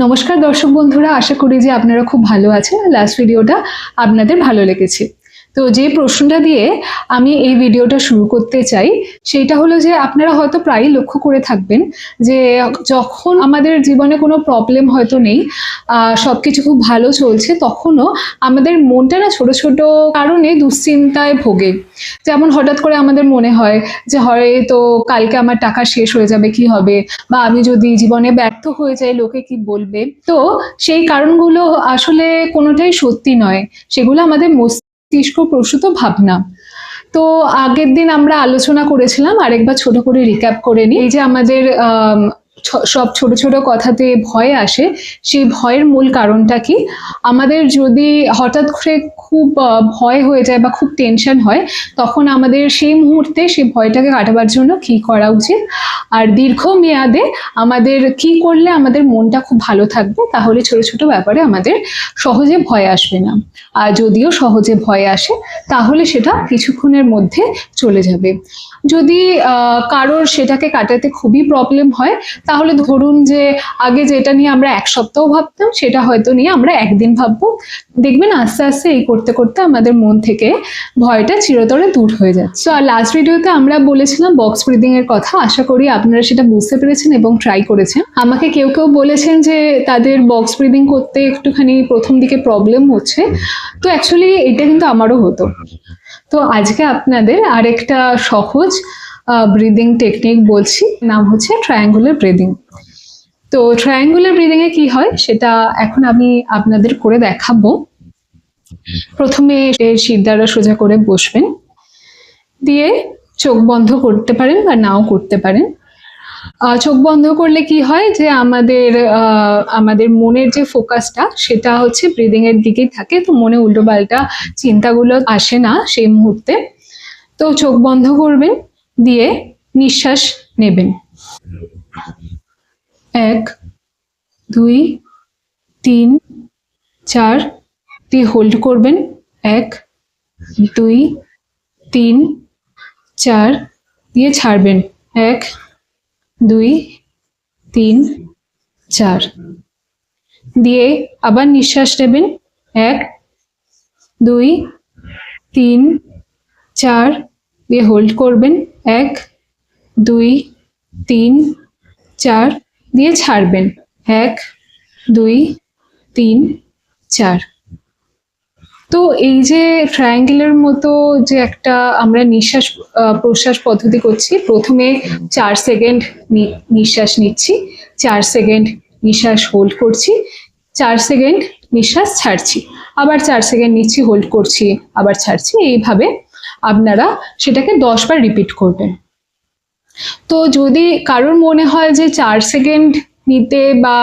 নমস্কার দর্শক বন্ধুরা, আশা করি যে আপনারা খুব ভালো আছেন। লাস্ট ভিডিওটা আপনাদের ভালো লেগেছে। তো যে প্রশ্নটা দিয়ে আমি এই ভিডিওটা শুরু করতে চাই সেটা হলো যে আপনারা হয়তো প্রায়ই লক্ষ্য করে থাকবেন যে যখন আমাদের জীবনে কোনো প্রবলেম হয়তো নেই, সবকিছু খুব ভালো চলছে, তখনও আমাদের মনটা না ছোট ছোট কারণে দুশ্চিন্তায় ভোগে। যেমন হঠাৎ করে আমাদের মনে হয় যে হয়তো কালকে আমার টাকা শেষ হয়ে যাবে, কি হবে, বা আমি যদি জীবনে ব্যর্থ হয়ে যাই লোকে কি বলবে। তো সেই কারণগুলো আসলে কোনোটাই সত্যি নয়, সেগুলো আমাদের মস্তিষ্ক প্রসূত ভাবনা। তো আগের দিন আমরা আলোচনা করেছিলাম, আরেকবার ছোট করে রিক্যাপ করে নিই। এই যে আমাদের সব ছোট ছোট কথাতে ভয় আসে, সেই ভয়ের মূল কারণটা কি? আমাদের যদি হঠাৎ করে খুব ভয় হয়ে যায় বা খুব টেনশন হয়, তখন আমাদের সেই মুহূর্তে সেই ভয়টাকে কাটাবার জন্য কি করা উচিত, আর দীর্ঘমেয়াদে আমাদের কি করলে আমাদের মনটা খুব ভালো থাকবে, তাহলে ছোট ছোট ব্যাপারে আমাদের সহজে ভয় আসবে না। আর যদিও সহজে ভয় আসে, তাহলে সেটা কিছুক্ষণের মধ্যে চলে যাবে। যদি কারোর সেটাকে কাটাতে খুবই প্রবলেম হয়, তাহলে ধরুন যে আগে যেটা নিয়ে আমরা এক সপ্তাহ ভাবতাম, সেটা হয়তো নিয়ে আমরা একদিন ভাববো। দেখবেন আস্তে আস্তে এই করতে করতে আমাদের মন থেকে ভয়টা চিরতরে দূর হয়ে যাচ্ছে। আর লাস্ট ভিডিওতে আমরা বলেছিলাম বক্স ব্রিদিং এর কথা। আশা করি আপনারা সেটা বুঝতে পেরেছেন এবং ট্রাই করেছেন। আমাকে কেউ কেউ বলেছেন যে তাদের বক্স ব্রিদিং করতে একটুখানি প্রথম দিকে প্রবলেম হচ্ছে। তো অ্যাকচুয়ালি এটা কিন্তু আমারও হতো। তো আজকে আপনাদের আরেকটা সহজ ব্রিদিং টেকনিক বলছি, নাম হচ্ছে ট্রায়াঙ্গুলার ব্রিদিং। তো ট্রায়াঙ্গুলার ব্রিদিং এ কি হয় সেটা এখন আমি আপনাদের করে দেখাবো। প্রথমে শিরদাঁড়া সোজা করে বসবেন, দিয়ে চোখ বন্ধ করতে পারেন বা নাও করতে পারেন। চোখ বন্ধ করলে কি হয় যে আমাদের মনের যে ফোকাসটা সেটা হচ্ছে ব্রিদিং এর দিকেই থাকে, তো মনে উল্টোপাল্টা চিন্তাগুলো আসে না সেই মুহূর্তে। তো চোখ বন্ধ করবেন, দিয়ে নিঃশ্বাস নেবেন। 1 2 3 4, দিয়ে হোল্ড করবেন। 1 2 3 4, দিয়ে ছাড়বেন। 1 2 3 4, দিয়ে আবার নিঃশ্বাস নেবেন। 1 2 3 4, দিয়ে হোল্ড করবেন। 1 2 3 4, দিয়ে ছাড়বেন। 1 2 3 4। তো এই যে ট্রায়াঙ্গেলের মতো যে একটা আমরা নিঃশ্বাস প্রশ্বাস পদ্ধতি করছি, প্রথমে 4 সেকেন্ড নিঃশ্বাস নিচ্ছি, 4 সেকেন্ড নিঃশ্বাস হোল্ড করছি, 4 সেকেন্ড নিঃশ্বাস ছাড়ছি, আবার 4 সেকেন্ড নিচ্ছি, হোল্ড করছি, আবার ছাড়ছি। এইভাবে আপনারা সেটাকে 10 বার রিপিট করবেন। তো যদি কারোর মনে হয় যে 4 সেকেন্ড নিতে বা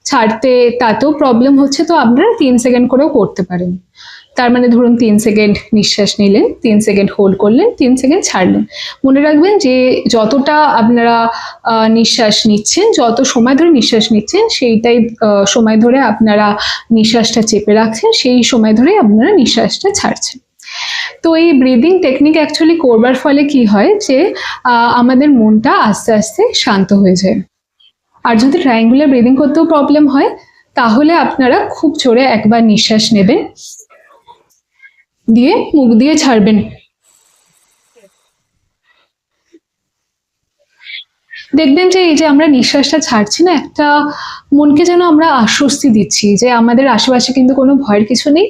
ছাড়তে তাতেও প্রবলেম হচ্ছে, তো আপনারা 3 সেকেন্ড করেও করতে পারেন। তার মানে ধরুন 3 সেকেন্ড নিঃশ্বাস নিলেন, 3 সেকেন্ড হোল্ড করলেন, 3 সেকেন্ড ছাড়লেন। মনে রাখবেন যে যতটা আপনারা নিঃশ্বাস নিচ্ছেন, যত সময় ধরে নিঃশ্বাস নিচ্ছেন, সেইটাই সময় ধরে আপনারা নিঃশ্বাসটা চেপে রাখছেন, সেই সময় ধরে আপনারা নিঃশ্বাসটা ছাড়ছেন। তো এই ব্রিদিং টেকনিক অ্যাকচুয়ালি করবার ফলে কি হয় যে আমাদের মনটা আস্তে আস্তে শান্ত হয়ে যায়। আর যদি ট্রায়াঙ্গুলার ব্রিদিং করতেও প্রবলেম হয়, তাহলে আপনারা খুব জোরে একবার নিঃশ্বাস নেবেন, দিয়ে মুখ দিয়ে ছাড়বেন। দেখবেন যে এই যে আমরা নিঃশ্বাসটা ছাড়ছি না, একটা মনকে যেন আমরা আশ্বস্তি দিচ্ছি যে আমাদের আশেপাশে কিন্তু কোনো ভয়ের কিছু নেই,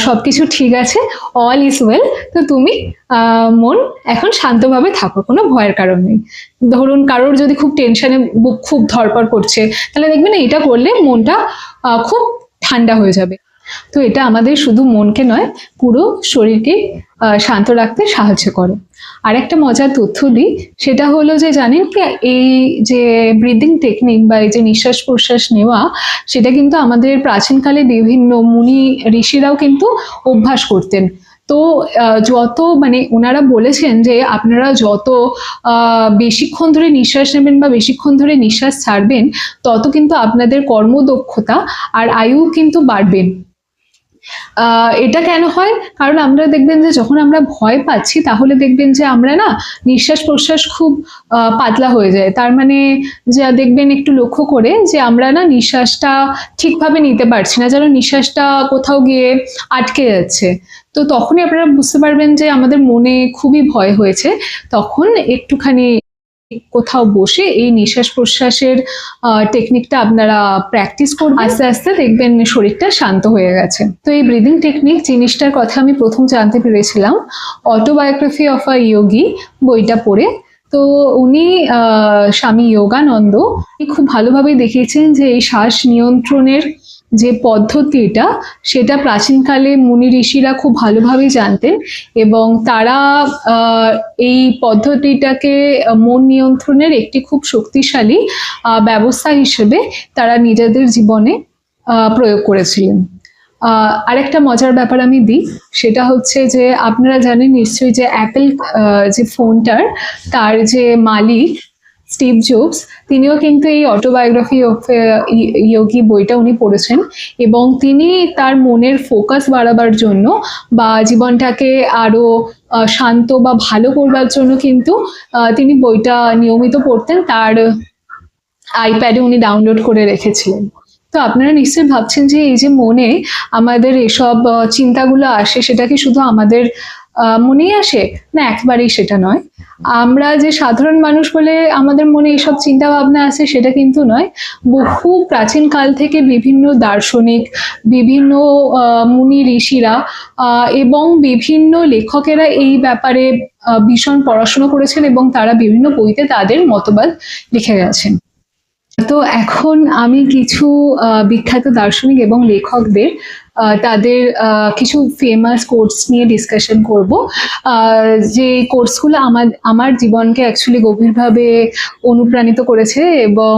সবকিছু ঠিক আছে, অল ইজ ওয়েল। তো তুমি মন এখন শান্তভাবে থাকো, কোনো ভয়ের কারণ নেই। ধরুন কারোর যদি খুব টেনশনে বুক খুব ধড়পড় করছে, তাহলে দেখবেন এটা করলে মনটা খুব ঠান্ডা হয়ে যাবে। তো এটা আমাদের শুধু মনকে নয়, পুরো শরীরকে শান্ত রাখতে সাহায্য করে। আর একটা মজার তথ্য দিই, সেটা হলো যে জানেন কি, এই যে ব্রিদিং টেকনিক বা এই যে নিঃশ্বাস প্রশ্বাস নেওয়া, সেটা কিন্তু আমাদের প্রাচীনকালে বিভিন্ন মুনি ঋষিরাও কিন্তু অভ্যাস করতেন। তো যত মানে ওনারা বলেছেন যে আপনারা যত বেশিক্ষণ ধরে নিঃশ্বাস নেবেন বা বেশিক্ষণ ধরে নিঃশ্বাস ছাড়বেন, তত কিন্তু আপনাদের কর্মদক্ষতা আর আয়ু কিন্তু বাড়বে। এটা কেন হয়? কারণ আমরা দেখবেন যে যখন আমরা ভয় পাচ্ছি তাহলে দেখবেন যে আমরা না নিঃশ্বাস প্রশ্বাস খুব পাতলা হয়ে যায়। তার মানে যা দেখবেন একটু লক্ষ্য করে যে আমরা না নিঃশ্বাসটা ঠিকভাবে নিতে পারছি না, যেন নিঃশ্বাসটা কোথাও গিয়ে আটকে যাচ্ছে। তো তখনই আপনারা বুঝতে পারবেন যে আমাদের মনে খুবই ভয় হয়েছে। তখন একটুখানি কোথাও বসে এই নিঃশ্বাস প্রশ্বাসের টেকনিকটা আপনারা প্র্যাকটিস করবেন, আস্তে আস্তে দেখবেন শরীরটা শান্ত হয়ে গেছে। তো এই ব্রিদিং টেকনিক জিনিসটার কথা আমি প্রথম জানতে পেরেছিলাম অটোবায়োগ্রাফি অফ আ ইয়োগী বইটা পড়ে। তো উনি স্বামী যোগানন্দ খুব ভালোভাবে দেখিয়েছেন যে এই শ্বাস নিয়ন্ত্রণের যে পদ্ধতিটা সেটা প্রাচীনকালে মুনি ঋষিরা খুব ভালোভাবেই জানতেন এবং তারা এই পদ্ধতিটাকে মন নিয়ন্ত্রণের একটি খুব শক্তিশালী ব্যবস্থা হিসেবে তারা নিজেদের জীবনে প্রয়োগ করেছিলেন। আরেকটা মজার ব্যাপার আমি দিই, সেটা হচ্ছে যে আপনারা জানেন নিশ্চয়ই যে অ্যাপেল যে ফোনটার তার যে মালিক স্টিভ জবস, তিনিও কিন্তু এই অটোবায়োগ্রাফি অফ ইয়োগী বইটা উনি পড়েছেন এবং তিনি তার মনের ফোকাস বাড়াবার জন্য বা জীবনটাকে আরো শান্ত বা ভালো করবার জন্য কিন্তু তিনি বইটা নিয়মিত পড়তেন, তার আইপ্যাডে উনি ডাউনলোড করে রেখেছিলেন। তো আপনারা নিশ্চয়ই ভাবছেন যে এই যে মনে আমাদের এসব চিন্তাগুলো আসে সেটা কি শুধু আমাদের মনেই আসে? না, একেবারেই সেটা নয়। আমরা যে সাধারণ মানুষ বলে আমাদের মনে এইসব চিন্তা ভাবনা আসে সেটা কিন্তু নয়। বহু প্রাচীন কাল থেকে বিভিন্ন দার্শনিক, বিভিন্ন মুনি ঋষিরা এবং বিভিন্ন লেখকেরা এই ব্যাপারে ভীষণ পড়াশোনা করেছেন এবং তারা বিভিন্ন বইতে তাদের মতবাদ লিখে গেছেন। তো এখন আমি কিছু বিখ্যাত দার্শনিক এবং লেখকদের তাদের কিছু ফেমাস কোটস নিয়ে ডিসকাশন করব, যে কোটসগুলো আমার জীবনকে অ্যাকচুয়ালি গভীরভাবে অনুপ্রাণিত করেছে এবং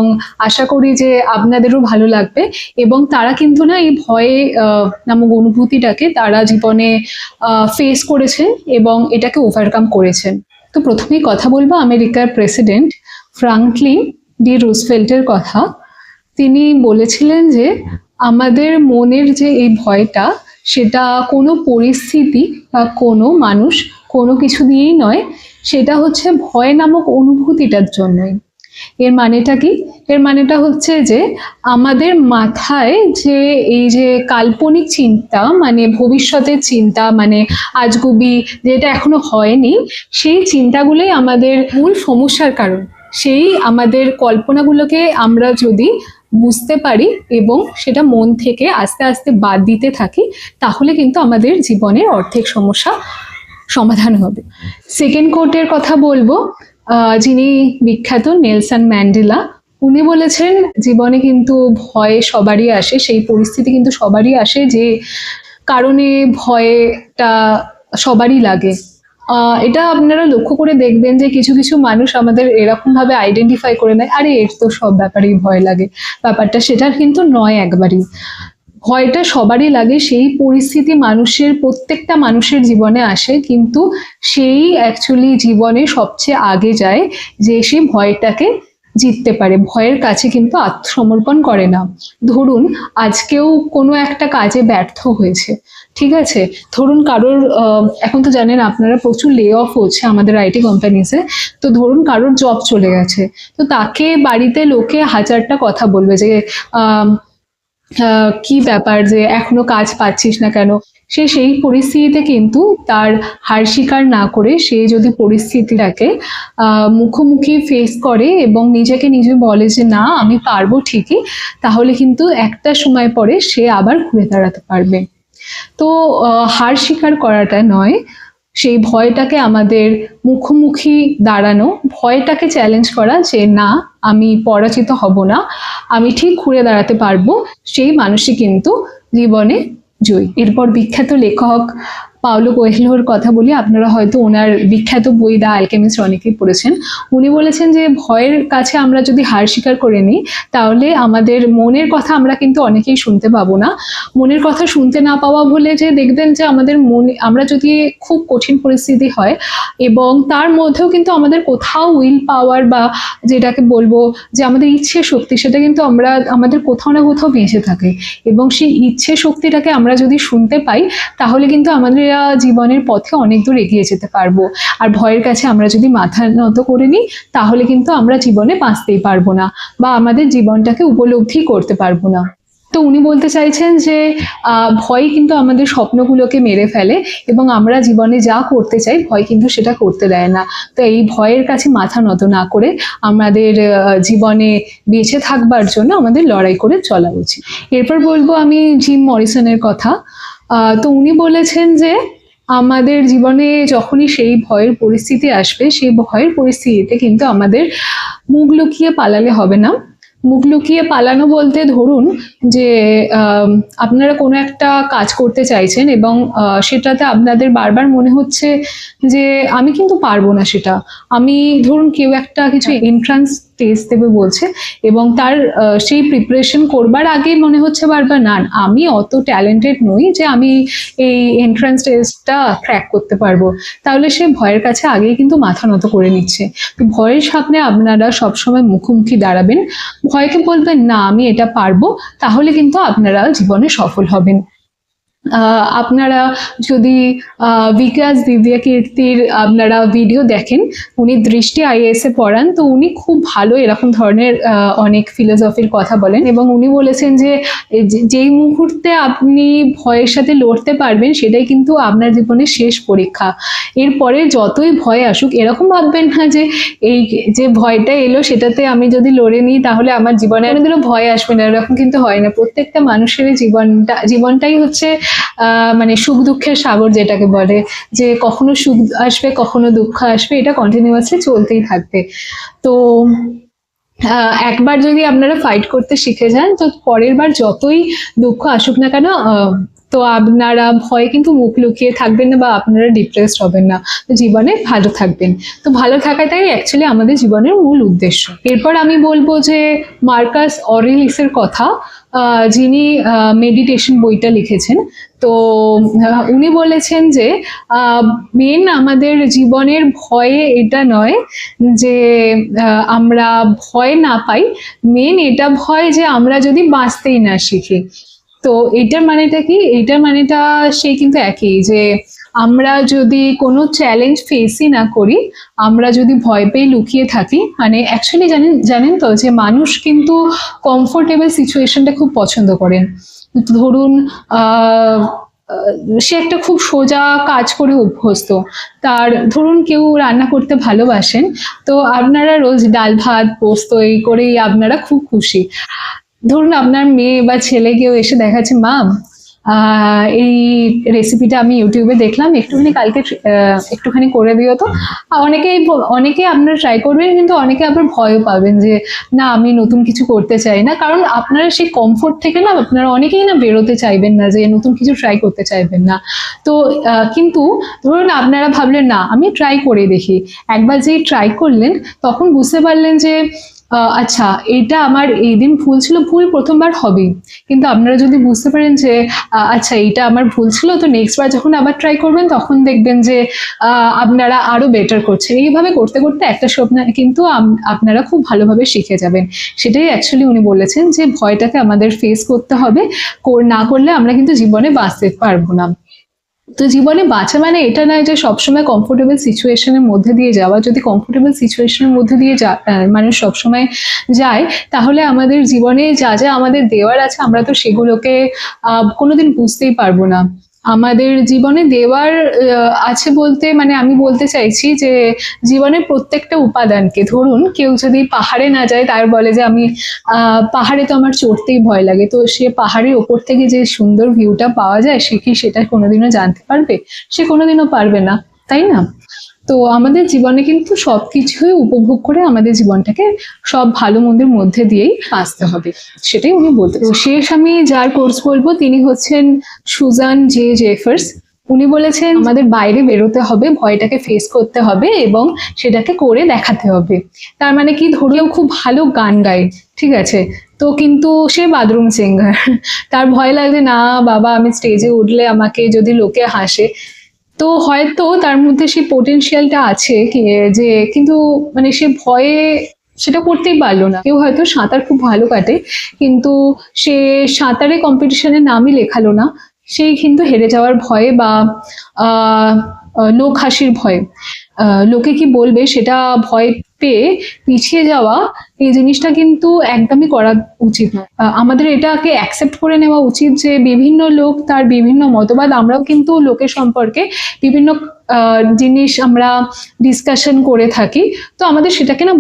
আশা করি যে আপনাদেরও ভালো লাগবে। এবং তারা কিন্তু না এই ভয়ে নামক অনুভূতিটাকে তারা জীবনে ফেস করেছেন এবং এটাকে ওভারকাম করেছেন। তো প্রথমেই কথা বলবো আমেরিকার প্রেসিডেন্ট ফ্রাঙ্কলিন ডি রুজভেল্টের কথা। তিনি বলেছিলেন যে আমাদের মনের যে এই ভয়টা সেটা কোনো পরিস্থিতি বা কোনো মানুষ কোনো কিছু দিয়েই নয়, সেটা হচ্ছে ভয় নামক অনুভূতিটার জন্যই। এর মানেটা কি? এর মানেটা হচ্ছে যে আমাদের মাথায় যে এই যে কাল্পনিক চিন্তা, মানে ভবিষ্যতের চিন্তা, মানে আজগুবি যেটা এখনো হয়নি, সেই চিন্তাগুলোই আমাদের মূল সমস্যার কারণ। সেই আমাদের কল্পনাগুলোকে আমরা যদি বুঝতে পারি এবং সেটা মন থেকে আস্তে আস্তে বাদ দিতে থাকি, তাহলে কিন্তু আমাদের জীবনের অর্ধেক সমস্যা সমাধান হবে। সেকেন্ড কোটের কথা বলবো, যিনি বিখ্যাত নেলসন ম্যান্ডেলা। উনি বলেছেন জীবনে কিন্তু ভয় সবারই আসে, সেই পরিস্থিতি কিন্তু সবারই আসে যে কারণে ভয়টা সবারই লাগে। এটা আপনারা লক্ষ্য করে দেখবেন যে কিছু কিছু মানুষ আমাদের এরকম ভাবে আইডেন্টিফাই করে নেয়, আরে এর তো সব ব্যাপারেই ভয় লাগে। ব্যাপারটা সেটা কিন্তু নয় একবারই। ভয়টা সবারই লাগে, সেই পরিস্থিতি মানুষের প্রত্যেকটা মানুষের জীবনে আসে, কিন্তু সেই অ্যাকচুয়ালি জীবনে সবচেয়ে আগে যায় যে সে ভয়টাকে জিততে পারে, ভয়ের কাছে কিন্তু আত্মসমর্পণ করে না। ধরুন আজকেও কোনো একটা কাজে ব্যর্থ হয়েছে, ঠিক আছে, ধরুন কারোর এখন তো জানেন আপনারা প্রচুর লে অফ হচ্ছে আমাদের আইটি কোম্পানিজে, তো ধরুন কারোর জব চলে গেছে, তো তাকে বাড়িতে লোকে হাজারটা কথা বলবে যে কি ব্যাপার যে এখনো কাজ পাচ্ছিস না কেন। সে সেই পরিস্থিতিতে কিন্তু তার হার স্বীকার না করে সে যদি পরিস্থিতিটাকে মুখোমুখি ফেস করে এবং নিজেকে নিজে বলে যে না আমি পারবো ঠিকই, তাহলে কিন্তু একটা সময় পরে সে আবার ঘুরে দাঁড়াতে পারবে। তো হার স্বীকার করাটা নয়, সেই ভয়টাকে আমাদের মুখোমুখি দাঁড়ানো, ভয়টাকে চ্যালেঞ্জ করা যে না আমি পরাজিত হব না, আমি ঠিক ঘুরে দাঁড়াতে পারবো, সেই মানুষই কিন্তু জীবনে জয়ী। এরপর বিখ্যাত লেখক পাওলো কোয়েলহোর কথা বলি, আপনারা হয়তো ওনার বিখ্যাত বই দ্য অ্যালকেমিস্ট অনেকেই পড়েছেন। উনি বলেছেন যে ভয়ের কাছে আমরা যদি হার স্বীকার করে নিই, তাহলে আমাদের মনের কথা আমরা কিন্তু অনেকেই শুনতে পাবো না। মনের কথা শুনতে না পাওয়া বলে যে দেখবেন যে আমাদের মনে, আমরা যদি খুব কঠিন পরিস্থিতি হয় এবং তার মধ্যেও কিন্তু আমাদের কোথাও উইল পাওয়ার বা যেটাকে বলবো যে আমাদের ইচ্ছে শক্তি, সেটা কিন্তু আমাদের কোথাও না কোথাও বেঁচে থাকে, এবং সেই ইচ্ছে শক্তিটাকে আমরা যদি শুনতে পাই, তাহলে কিন্তু আমাদের জীবনের পথে অনেক দূর এগিয়ে যেতে পারবো। আর ভয়ের কাছে আমরা যদি মাথা নত করে নিই, তাহলে কিন্তু আমরা জীবনে বাঁচতেই পারবো না বা আমাদের জীবনটাকে উপলব্ধি করতে পারবো না। তো উনি বলতে চাইছেন যে ভয় কিন্তু আমাদের স্বপ্নগুলোকে মেরে ফেলে, এবং আমরা জীবনে যা করতে চাই ভয় কিন্তু সেটা করতে দেয় না। তো এই ভয়ের কাছে মাথা নত না করে আমাদের জীবনে বেঁচে থাকবার জন্য আমাদের লড়াই করে চলা উচিত। এরপর বলবো আমি জিম মরিসনের কথা। তো উনি বলেছেন যে আমাদের জীবনে যখনই সেই ভয়ের পরিস্থিতি আসবে, সেই ভয়ের পরিস্থিতিতে কিন্তু আমাদের মুখ লুকিয়ে পালালে হবে না। মুখ লুকিয়ে পালানো বলতে ধরুন যে আপনারা কোনো একটা কাজ করতে চাইছেন এবং সেটাতে আপনাদের বারবার মনে হচ্ছে যে আমি কিন্তু পারবো না সেটা। আমি ধরুন কেউ একটা কিছু এন্ট্রান্স টেস্ট দেবে বলছে, এবং তার সেই প্রিপারেশন করবার আগে মনে হচ্ছে বারবার না, আমি অত ট্যালেন্টেড নই যে আমি এই এন্ট্রান্স টেস্টটা ক্র্যাক করতে পারবো। তাহলে সে ভয়ের কাছে আগেই কিন্তু মাথা নত করে নিচ্ছে। তো ভয়ের সামনে আপনারা সবসময় মুখোমুখি দাঁড়াবেন, ভয়কে বলবেন না আমি এটা পারবো, তাহলে কিন্তু আপনারা জীবনে সফল হবেন। আপনারা যদি বিকাশ দিব্যা কীর্তির আপনারা ভিডিও দেখেন, উনি দৃষ্টি আইএএস এ পড়ান, তো উনি খুব ভালো এরকম ধরনের অনেক ফিলোসফির কথা বলেন, এবং উনি বলেছেন যে যেই মুহূর্তে আপনি ভয়ের সাথে লড়তে পারবেন সেটাই কিন্তু আপনার জীবনের শেষ পরীক্ষা। এরপরে যতই ভয় আসুক এরকম ভাববেন না যে এই যে ভয়টা এলো সেটাতে আমি যদি লড়ে নিই তাহলে আমার জীবনে কোনোদিনও ভয় আসবে না, এরকম কিন্তু হয় না। প্রত্যেকটা মানুষের জীবনটাই হচ্ছে মানে সুখ দুঃখের সাগর, যেটাকে বলে যে কখনো সুখ আসবে কখনো দুঃখ আসবে, এটা কন্টিনিউয়াসলি চলতেই থাকবে। তো একবার যদি আপনারা ফাইট করতে শিখে যান, তো পরের বার যতই দুঃখ আসুক না কেন, তো আপনারা ভয়ে কিন্তু মুখ লুকিয়ে থাকবেন না বা আপনারা ডিপ্রেসড হবেন না, তো জীবনে ভালো থাকবেন। তো ভালো থাকাটাই অ্যাকচুয়ালি আমাদের জীবনের মূল উদ্দেশ্য। এরপর আমি বলবো যে মার্কাস অরেলিসের কথা, যিনি মেডিটেশন বইটা লিখেছেন। তো উনি বলেছেন যে মেন আমাদের জীবনের ভয়ে এটা নয় যে আমরা ভয় না পাই, মেন এটা ভয় যে আমরা যদি বাঁচতেই না শিখি। তো এটার মানেটা কি? এটার মানেটা সেই কিন্তু একই, যে আমরা যদি কোনো চ্যালেঞ্জ ফেসই না করি, আমরা যদি ভয় পেয়ে লুকিয়ে থাকি, মানে অ্যাকচুয়ালি জানেন তো যে মানুষ কিন্তু কমফোর্টেবল সিচুয়েশনটা খুব পছন্দ করেন। ধরুন সে একটা খুব সোজা কাজ করে অভ্যস্ত, তার ধরুন কেউ রান্না করতে ভালোবাসেন, তো আপনারা রোজ ডাল ভাত পোস্ত এই করেই আপনারা খুব খুশি। ধরুন আপনার মেয়ে বা ছেলে কেউ এসে দেখাচ্ছে, মা এই রেসিপিটা আমি ইউটিউবে দেখলাম, কালকে একটুখানি করে দিও তো। অনেকে আপনারা ট্রাই করবেন, কিন্তু অনেকে আবার ভয়ও পাবেন যে না আমি নতুন কিছু করতে চাই না, কারণ আপনারা সেই কমফোর্ট থেকে না আপনারা অনেকেই না বেরোতে চাইবেন না, যে নতুন কিছু ট্রাই করতে চাইবেন না। তো কিন্তু ধরুন আপনারা ভাবলেন না আমি ট্রাই করে দেখি, একবার যেই ট্রাই করলেন তখন বুঝতে পারলেন যে আচ্ছা এটা আমার এই দিন ভুল ছিল, ভুল প্রথমবার হবেই, কিন্তু আপনারা যদি বুঝতে পারেন যে আচ্ছা এইটা আমার ভুল ছিল, তো নেক্সট বার যখন আবার ট্রাই করবেন তখন দেখবেন যে আপনারা আরো বেটার করছেন। এইভাবে করতে করতে একটা সময় কিন্তু আপনারা খুব ভালোভাবে শিখে যাবেন। সেটাই অ্যাকচুয়ালি উনি বলেছেন যে ভয়টাকে আমাদের ফেস করতে হবে, না করলে আমরা কিন্তু জীবনে বাঁচতে পারবো না। তো জীবনে বাঁচা মানে এটা নয় যে সবসময় কমফোর্টেবল সিচুয়েশনের মধ্যে দিয়ে যাওয়া। যদি কমফোর্টেবল সিচুয়েশনের মধ্যে দিয়ে মানুষ সবসময় যায়, তাহলে আমাদের জীবনে যা যা আমাদের দেওয়ার আছে আমরা তো সেগুলোকে কোনোদিন বুঝতেই পারবো না। আমাদের জীবনে দেওয়ার আছে বলতে মানে আমি বলতে চাইছি যে জীবনের প্রত্যেকটা উপাদানকে, ধরুন কেউ যদি পাহাড়ে না যায়, তার বলে যে আমি পাহাড়ে তো আমার চড়তেই ভয় লাগে, তো সে পাহাড়ের ওপর থেকে যে সুন্দর ভিউটা পাওয়া যায় সে কি সেটা কোনোদিনও জানতে পারবে? সে কোনোদিনও পারবে না, তাই না? তো আমাদের জীবনে কিন্তু সবকিছুই উপভোগ করে আমাদের জীবনটাকে সব ভালো মন্দের মধ্যে দিয়েই আসতে হবে, সেটাই উনি বলতে। শেষ আমি যার কোর্স বলবো তিনি হচ্ছেন সুজান জে জেফার্স। উনি বলেছেন আমাদের বাইরে বেরোতে হবে, ভয়টাকে ফেস করতে হবে এবং সেটাকে করে দেখাতে হবে। তার মানে কি, ধরেও খুব ভালো গান গায়, ঠিক আছে, তো কিন্তু সে বাথরুম সিঙ্গার, তার ভয় লাগে না বাবা আমি স্টেজে উঠলে আমাকে যদি লোকে হাসে। তো হয়তো তার মধ্যে সেই পোটেনশিয়ালটা আছে যে, কিন্তু মানে সে ভয়ে সেটা করতেই পারলো না। কেউ হয়তো সাঁতার খুব ভালো কাটে, কিন্তু সে সাঁতারে কম্পিটিশনে নামই লেখালো না, সেই কিন্তু হেরে যাওয়ার ভয়ে বা আহ লোক হাসির ভয়ে, লোকে কি বলবে সেটা ভয় পেয়ে পিছিয়ে যাওয়া, এই জিনিসটা কিন্তু একদমই করা উচিত নয়। আমাদের এটাকে অ্যাকসেপ্ট করে নেওয়া উচিত যে বিভিন্ন লোক তার বিভিন্ন মতবাদ, আমরাও কিন্তু লোকের সম্পর্কে বিভিন্ন জিনিস আমরা ডিসকাশন করে থাকি, তো আমাদের সেটাকে না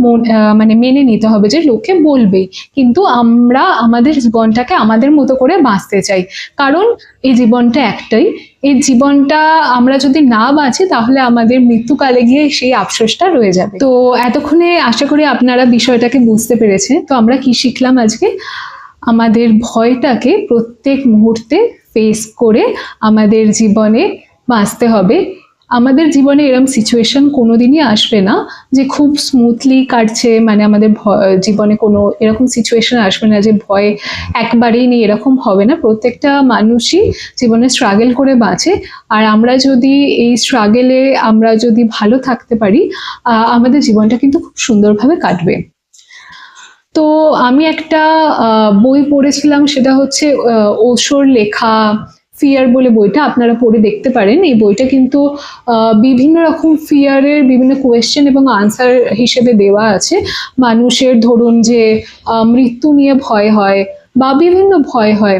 মানে মেনে নিতে হবে যে লোকে বলবেই, কিন্তু আমরা আমাদের জীবনটাকে আমাদের মতো করে বাঁচতে চাই, কারণ এই জীবনটা একটাই। এই জীবনটা আমরা যদি না বাঁচি তাহলে আমাদের মৃত্যুকালে গিয়ে সেই আফসোসটা রয়ে যাবে। তো এতক্ষণে আশা করি আপনারা বিষয়টাকে বুঝতে পেরেছেন। তো আমরা কি শিখলাম আজকে? আমাদের ভয়টাকে প্রত্যেক মুহূর্তে ফেস করে আমাদের জীবনে বাঁচতে হবে। আমাদের জীবনে এরকম সিচুয়েশন কোনোদিনই আসবে না যে খুব স্মুথলি কাটছে, মানে আমাদের জীবনে কোনো এরকম সিচুয়েশন আসবে না যে ভয় একবারেই নেই, এরকম হবে না। প্রত্যেকটা মানুষই জীবনে স্ট্রাগল করে বাঁচে, আর আমরা যদি এই স্ট্রাগলে আমরা যদি ভালো থাকতে পারি, আমাদের জীবনটা কিন্তু খুব সুন্দরভাবে কাটবে। তো আমি একটা বই পড়েছিলাম, সেটা হচ্ছে ওশোর লেখা ফিয়ার বলে বইটা, আপনারা পড়ে দেখতে পারেন। এই বইটা কিন্তু বিভিন্ন রকম ফিয়ারের বিভিন্ন কোয়েশ্চেন এবং আনসার হিসেবে দেওয়া আছে। মানুষের ধরুন যে মৃত্যু নিয়ে ভয় হয় বা বিভিন্ন ভয় হয়,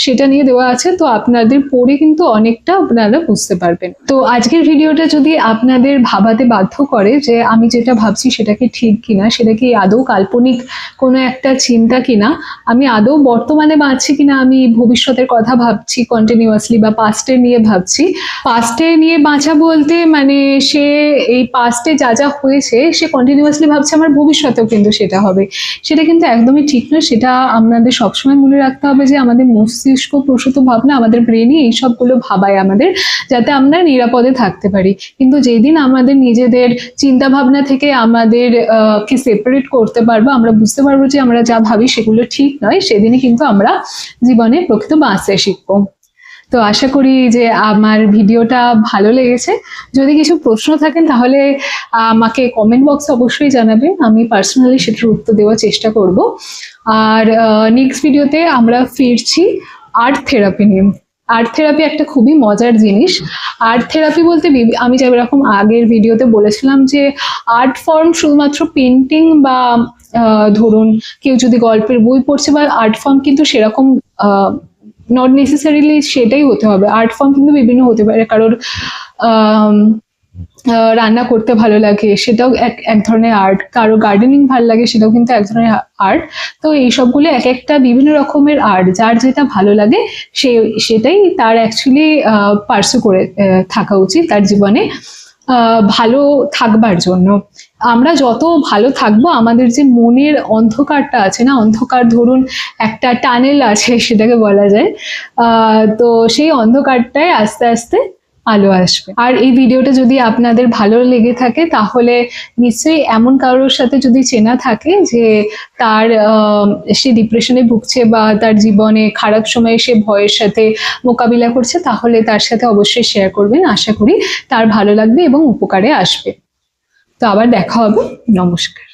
সেটা নিয়ে দেওয়া আছে। তো আপনাদের পড়ে কিন্তু অনেকটা আপনারা বুঝতে পারবেন। তো আজকের ভিডিওটা যদি আপনাদের ভাবাতে বাধ্য করে যে আমি যেটা ভাবছি সেটা কি ঠিক কিনা, সেটা কি আদৌ কাল্পনিক কোনো একটা চিন্তা কিনা, আমি আদৌ বর্তমানে বাঁচছি কিনা, আমি ভবিষ্যতের কথা ভাবছি কন্টিনিউয়াসলি বা পাস্টের নিয়ে ভাবছি। পাস্টে নিয়ে বাঁচা বলতে মানে সে এই পাস্টে যা যা হয়েছে সে কন্টিনিউয়াসলি ভাবছে আমার ভবিষ্যতেও কিন্তু সেটা হবে, সেটা কিন্তু একদমই ঠিক নয়। সেটা আমাদের সবসময় মনে রাখতে হবে যে আমাদের মস্তিষ্ক প্রসূত ভাবনা, আমাদের ব্রেনই এইসবগুলো ভাবায় আমাদের, যাতে আমরা নিরাপদে থাকতে পারি। কিন্তু যেদিন আমাদের নিজেদের চিন্তা ভাবনা থেকে আমাদের কে সেপারেট করতে পারবো, আমরা বুঝতে পারবো যে আমরা যা ভাবি সেগুলো ঠিক নয়, সেদিনই কিন্তু আমরা জীবনে প্রকৃত বাঁচতে শিখবো। তো আশা করি যে আমার ভিডিওটা ভালো লেগেছে। যদি কিছু প্রশ্ন থাকেন তাহলে আমাকে কমেন্ট বক্সে অবশ্যই জানাবেন, আমি পার্সোনালি সেটার উত্তর দেওয়ার চেষ্টা করব। আর নেক্সট ভিডিওতে আমরা ফিরছি আর্ট থেরাপি নিয়ে। আর্ট থেরাপি একটা খুবই মজার জিনিস। আর্ট থেরাপি বলতে আমি যেরকম আগের ভিডিওতে বলেছিলাম যে আর্ট ফর্ম শুধুমাত্র পেন্টিং বা ধরুন কেউ যদি গল্পের বই পড়ছে বা আর্ট ফর্ম, কিন্তু সেরকম নট নেসেসারিলি সেটাই হতে হবে। আর্ট ফর্ম কিন্তু বিভিন্ন হতে পারে, কারোর রান্না করতে ভালো লাগে সেটাও এক ধরনের আর্ট, কারো গার্ডেনিং ভালো লাগে সেটাও কিন্তু এক ধরনের আর্ট। তো এই সবগুলো এক একটা বিভিন্ন রকমের আর্ট, যার যেটা ভালো লাগে সেটাই তার অ্যাকচুয়ালি পার্সু করে থাকা উচিত তার জীবনে ভালো থাকবার জন্য। আমরা যত ভালো থাকবো, আমাদের যে মনের অন্ধকারটা আছে না, অন্ধকার ধরুন একটা টানেল আছে সেটাকে বলা যায়, তো সেই অন্ধকারটায় আস্তে আস্তে আলো আসবে। আর এই ভিডিওটা যদি আপনাদের ভালো লেগে থাকে তাহলে নিশ্চয়ই এমন কারোর সাথে যদি চেনা থাকে যে তার সে ডিপ্রেশনে ভুগছে বা তার জীবনে খারাপ সময়ে সে ভয়ের সাথে মোকাবিলা করছে, তাহলে তার সাথে অবশ্যই শেয়ার করবেন। আশা করি তার ভালো লাগবে এবং উপকারে আসবে। তো আবার দেখা হবে। নমস্কার।